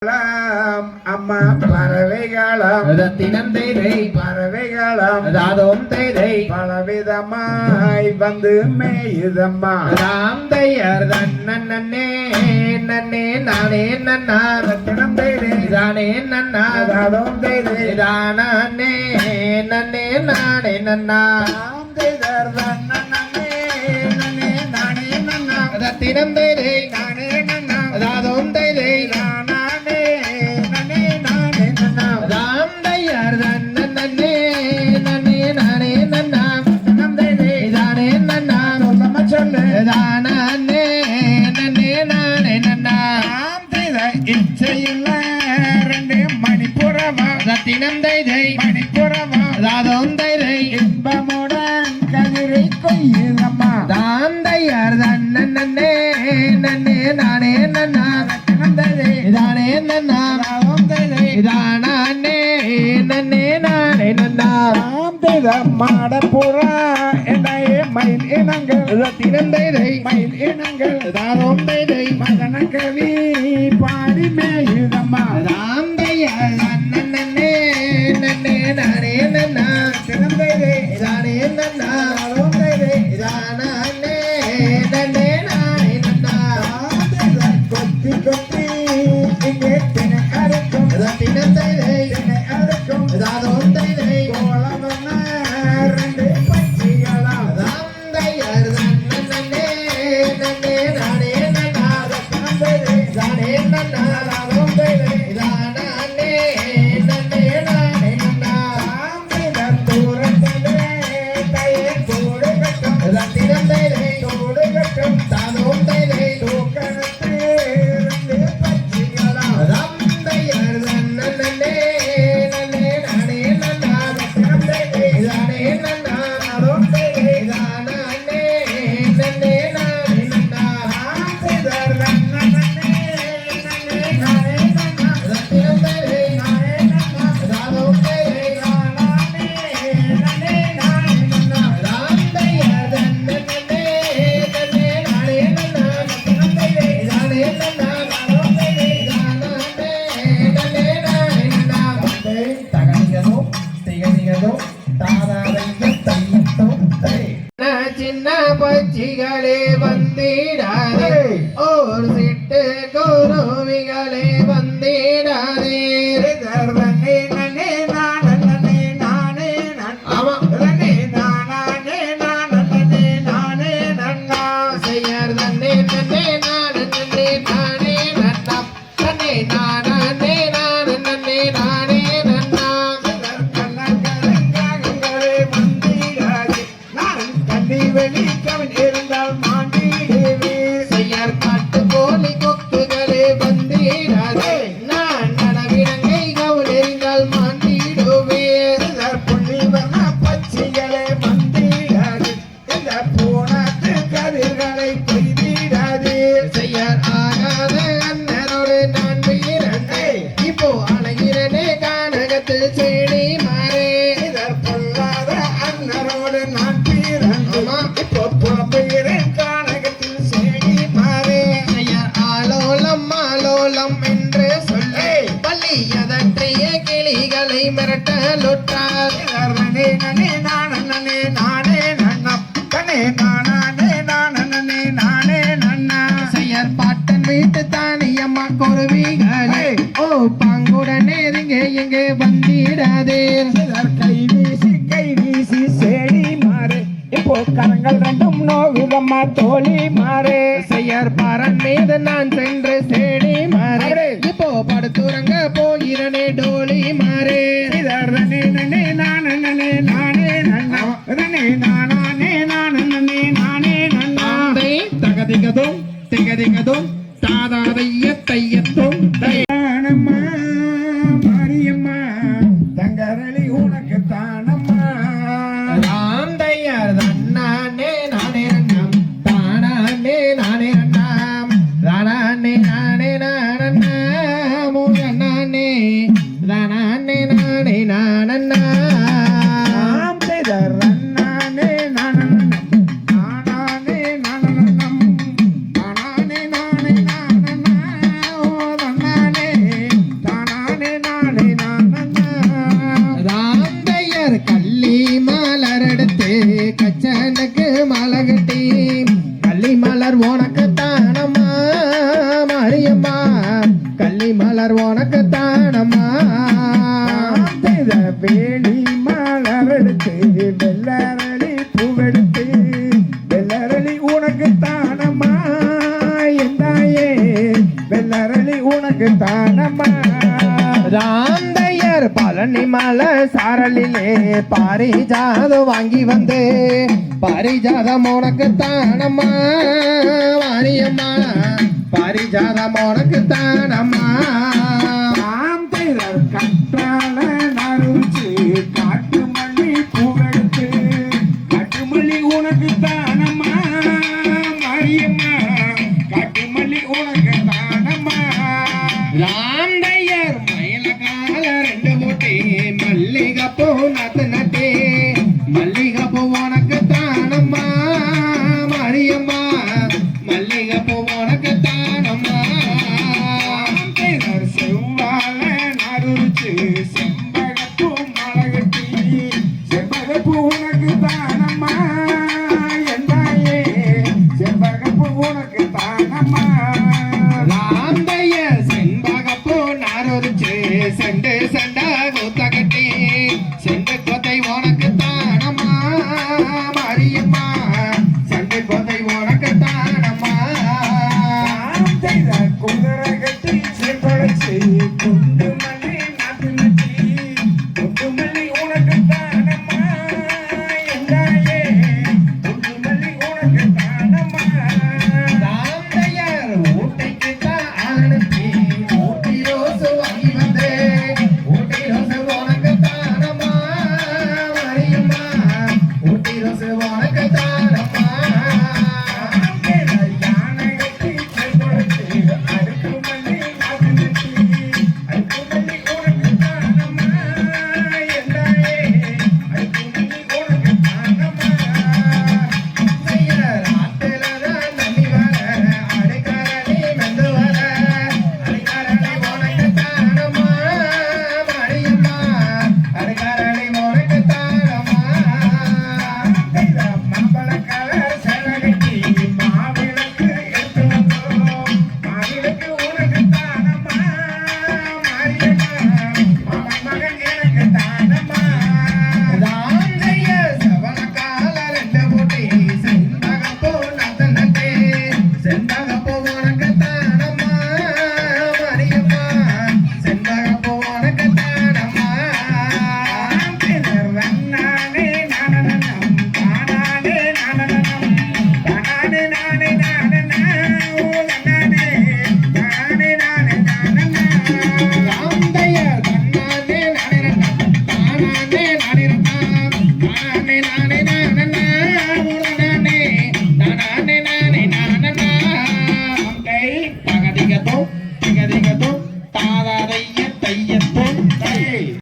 அம்மா பறவைகளம் தினம் தேதை பறவைகளம் தாதும் தேதை பலவிதமாய் வந்து மேயுதம்மா ராம் தையர் நன்னே நன்னே நானே நன்னார் தினம் தேதை தானே நன்னார் தாதும் தேதை தானே நன்னே நானே நன்னார் ராம் தேதர் நன்னே நன்னே நானே நன்னா தினம் தேதை நானே நன்னா தாதும் தேதை தினம் தைதை மணிப்புறமா தாதும் தைதை இன்பமுடன் கதிரை கொய்யுதம்மா தாம் தையர் நன்னே நன்னே நானே நன்னா தினம் தைதை தானே நன்னா தாதும் தைதை தானே நன்னே நானே நன்னா தாம் தைத மாடப்புறா என்னையே மயில் இனங்கள் தினம் தைதை மயில் இனங்கள் தாதும் தைதை மதன கவி பாடி மேயுதம்மா தாம் தையர் நன்னே நன்னே நானே நன்னா தினம் தைதை தானே நன்னா தாதும் தைதை தானே நன்னே நானே நன்னா கொத்தி கொத்தி இங்கே தினை அறுக்கும் தினம் தைதை தினை அறுக்கும் தாதும் தைதை கோலவன ரெண்டு பட்சிகளாம் தாம் தையர் நன்னே நன்னே நானே நன்னா தினம் தைதை தானே நன்னா தாதும் தைதை தானே நன்னே நானே நன்னா தாம் தைத தூரத்திலே தையை கூடு கட்டும் தினம் தைதை கூடு கட்டும் தாதும் தைதை தூக்கணத்து ரெண்டு பட்சிகளாம் தாம் தையர் நன்னே நன்னே நானே நன்னா தினம் தைதை தானே நன்னா தாதும் தைதை தானே நன்னே நானே நன்னா தாம் தைத நன்னே நன்னே நானே நன்னா தினம் தைதை நானே நன்னா தாதும் தைதை நானே நன்னே நானே நன்னா தாம் தையர் நன்னே நன்னே நானே நன்னா தினம் தைதை தானே நன்னா தாதும் தைதை நன்னே நானே நன்னா தகதிகதோ திகதிகதோ தாதாதைய தையத்தோ தை சின்ன பச்சிகளே வந்திடாதே ஓர் சிட்டு குருவிகளே வந்திடாதே நன்னே நன்னே நானே நானே நன்னா ஆமா நன்னே நானே நானே நானே நன்னா செய்யார் தன்னே நன்னே நானே நன்னே நானே நன்னா தன்னே நானே நானே நன்னே நானே நன்னா கண்ணங்களே மந்திராஜே நான் கண்ணி வெளி கவன் இருந்தால் மாண்டிடுவே செய்யார் காட்டு போலி கொக்குகளே வந்திடாதே நான் நடவிடங்கை கவுலெறிந்தால் மாண்டிடுவே புள்ளி வர்ண பச்சைகளே மந்திராஜே இந்த பூனாத்து கதிர்களை கொய்திடாதே செய்யார் ஆகாத அண்ணனோடு நான் வீரனே இப்போ அழகிறனே கானகத்தில் செடி மாறே பொல்லாத அண்ணரோடு நான் பிறந்தோமா இப்போ புறம்புகிறேன் கானகத்தில் சேடி மாறே செய்யார் ஆலோலம் ஆலோலம் என்று சொல்லி பள்ளி அதற்றிய கிளிகளை மிரட்டலுற்றார் நனே நனே நானே நானே நன்னா கனே நானே நானே நானே நன்னா செய்யார் பாட்டன் வீட்டு தானியம்மா குருவிகளே ஓ பாங்குடனே எங்கே வந்திடாதே கை வீசி சேடி மாறே இப்போ கரங்கள் ரெண்டும் நோகுதம்மா தோழி மாறே செய்யார் பாரன் மீது நான் சென்று சேடி மாறே இப்போ படுத்துறங்க போகிறனே டோலி மாறே நனே நனே நானே நானே நன்னா நனே நானே நானே நானே நன்னா தகதிகதும் திகதிகதும் தாதாதைய தையத்தும் தானம்மா மாரியம்மா தங்கரளி உனக்கு தானம்மா ராம் தையர் தன்னானே நானே நன்னம் தானே நானே நன்னாம் தானே நானே நானே பழனி மலர் உனக்கு தானம்மா செய்த வேலி மலர் எடுத்து வெள்ளரளி பூவெடுத்து வெள்ளரளி உனக்கு தானம்மா எந்தாயே வெள்ளரளி உனக்கு தானம்மா ராந்தையர் பழனி மலை சாரலிலே பாரிஜாதம் வாங்கி வந்து பாரிஜாதம் உனக்கு தானம்மா வாரியம்மா பாரிஜாதம் உனக்கு தானம்மா நாம் செய்தர் கற்றால நறுச்சு காட்டு மல்லி பூவெடுத்து காட்டு மல்லி உனக்கு தானம்மா மாரியம்மா காட்டு மல்லி உனக்கு தானம்மா ராந்தையர் மயிலகால ரெண்டு மூட்டை மல்லிகைப்பூ நட்டு நட்டே மல்லிகைப்பூ உனக்கு தானம்மா மாரியம்மா மல்லிகைப்பூ உனக்கு தானம்மா செய்தர் செவ்வாழ நறுச்சு செம்பகப்பூ மலகட்டி செம்பகப்பூ உனக்கு தானம்மா எந்தாயே செம்பகப்பூ உனக்கு தானம்மா ராந்தைய செண்பகப்பூ நாரொரிச்சு செண்டு செண்டா கூத்தகட்டி செண்டு கொத்தை உனக்கு தானம்மா மாரியம்மா செண்டு கொத்தை உனக்கு தானம்மா செய்த குதிரை கட்டி செம்படைச்சு குண்டு